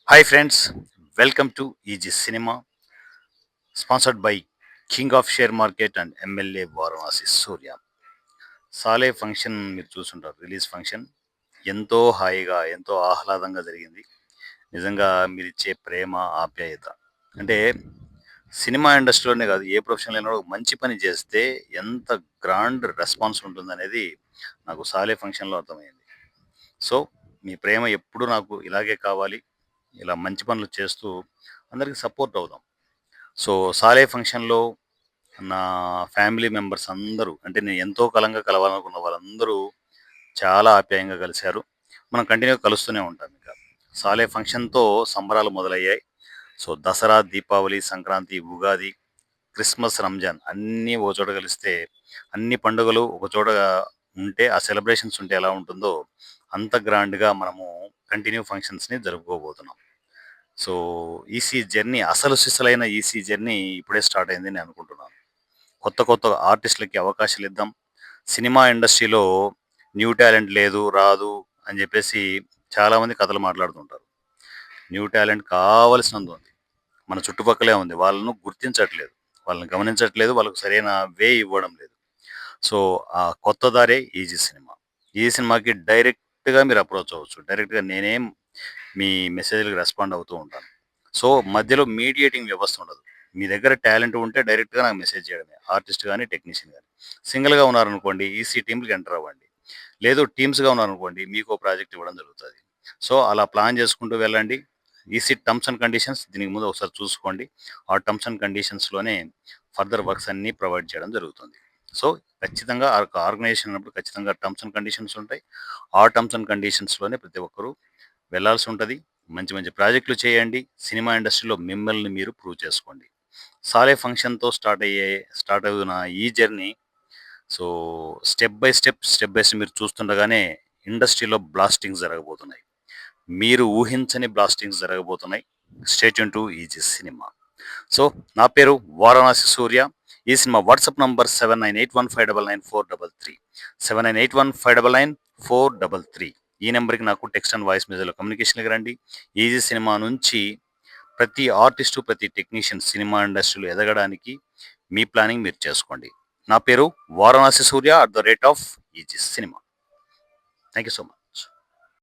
Hi friends, welcome to EG Cinema, sponsored by King of Share Market and MLA Varanasi Surya. సాలే function మీరు చూసుంటారు, release function ఎంతో హాయిగా ఎంతో ఆహ్లాదంగా జరిగింది. నిజంగా మీరిచ్చే ప్రేమ ఆప్యాయత అంటే సినిమా ఇండస్ట్రీలోనే కాదు, ఏ ప్రొఫెషనల్ అయినా కూడా ఒక మంచి పని చేస్తే ఎంత గ్రాండ్ రెస్పాన్స్ ఉంటుందనేది నాకు సాలే ఫంక్షన్లో అర్థమైంది. సో మీ ప్రేమ ఎప్పుడు నాకు ఇలాగే కావాలి, ఇలా మంచి పనులు చేస్తూ అందరికీ సపోర్ట్ అవుదాం. సో సాలే ఫంక్షన్‌లో నా ఫ్యామిలీ మెంబర్స్ అందరూ, అంటే నేను ఎంతో కాలంగా కలవాలనుకున్న వాళ్ళందరూ చాలా ఆప్యాయంగా కలిశారు. మనం కంటిన్యూగా కలుస్తూనే ఉంటాం ఇంకా. సాలే ఫంక్షన్‌తో సంబరాలు మొదలయ్యాయి. సో దసరా, దీపావళి, సంక్రాంతి, ఉగాది, క్రిస్మస్, రంజాన్ అన్నీ ఒక చోట కలిస్తే, అన్ని పండుగలు ఒక చోట ఉంటే, ఆ సెలబ్రేషన్స్ ఉంటే ఎలా ఉంటుందో అంత గ్రాండ్‌గా మనము కంటిన్యూ ఫంక్షన్స్‌ని జరుపుకోబోతున్నాం. సో జర్నీ, అసలు సిసలైన జర్నీ ఇప్పుడే స్టార్ట్ అయిందని నేను అనుకుంటున్నాను. కొత్త కొత్త ఆర్టిస్టులకి అవకాశాలిద్దాం. సినిమా ఇండస్ట్రీలో న్యూ టాలెంట్ లేదు, రాదు అని జెప్పేసి చాలామంది కథలు మాట్లాడుతుంటారు. న్యూ టాలెంట్ కావాల్సినందుంది. మన చుట్టుపక్కలే ఉంది. వాళ్ళను గుర్తించట్లేదు. వాళ్ళని గమనించట్లేదు. వాళ్ళకి సరైన వే ఇవ్వడం లేదు. సో, ఆ కొత్త దారే సినిమా. సినిమాకి డైరెక్ట్‌గా మీరు అప్రోచ్ అవ్వచ్చు. డైరెక్ట్‌గా నేనేం మీ మెసేజ్‌లకి రెస్పాండ్ అవుతూ ఉంటాను. సో, మధ్యలో మీడియేటింగ్ వ్యవస్థ ఉండదు. మీ దగ్గర టాలెంట్ ఉంటే డైరెక్ట్‌గా నాకు మెసేజ్ చేయడమే. ఆర్టిస్ట్ గాని, టెక్నీషియన్ గాని. సింగిల్‌గా ఉన్నారనుకోండి, టీమ్‌లకి ఎంటర్ అవ్వండి. లేదు టీమ్స్‌గా ఉన్నారనుకోండి, మీకో ప్రాజెక్ట్ ఇవ్వడం జరుగుతది. సో, అలా ప్లాన్ చేసుకుంటూ వెళ్ళండి. టర్మ్స్ అండ్ కండిషన్స్ దీనికి ముందు ఒకసారి చూసుకోండి. ఆ టర్మ్స్ అండ్ కండిషన్స్‌లోనే ఫర్దర్ వర్క్స్ అన్నీ ప్రొవైడ్ చేయడం జరుగుతుంది. సో, ఖచ్చితంగా ఆ యొక్క ఆర్గనైజేషన్ అన్నప్పుడు ఖచ్చితంగా టర్మ్స్ అండ్ కండిషన్స్ ఉంటాయి. ఆ టర్మ్స్ అండ్ కండిషన్స్‌లోనే ప్రతి ఒక్కరు వెళ్ళాల్సుంటది. మంచి మంచి ప్రాజెక్టులు చేయండి. సినిమా ఇండస్ట్రీలో మిమ్మల్ని మీరు ప్రూవ్ చేసుకోండి. సాలే ఫంక్షన్‌తో స్టార్ట్ అవుతున్న ఈ journey, so, step by step మీరు చూస్తుండగానే ఇండస్ట్రీలో బ్లాస్టింగ్స్ జరగబోతున్నాయి. మీరు ఊహించని బ్లాస్టింగ్స్ జరగబోతున్నాయి. Stay tune to easy cinema. So, నా పేరు వారణాసి సూర్య. ఈ సినిమా వాట్సాప్ నంబర్ 7981599433. 7981599433. ఈ నెంబర్‌కి నాకు టెక్స్ట్ అండ్ వాయిస్ మెసేజ్‌లో కమ్యూనికేషన్‌కి రండి. ఈజీ సినిమా నుంచి ప్రతి ఆర్టిస్టు, ప్రతి టెక్నీషియన్ సినిమా ఇండస్ట్రీలో ఎదగడానికి మీ ప్లానింగ్ మీరు చేసుకోండి. నా పేరు వారణాసి సూర్య @ easy cinema. Thank you so much.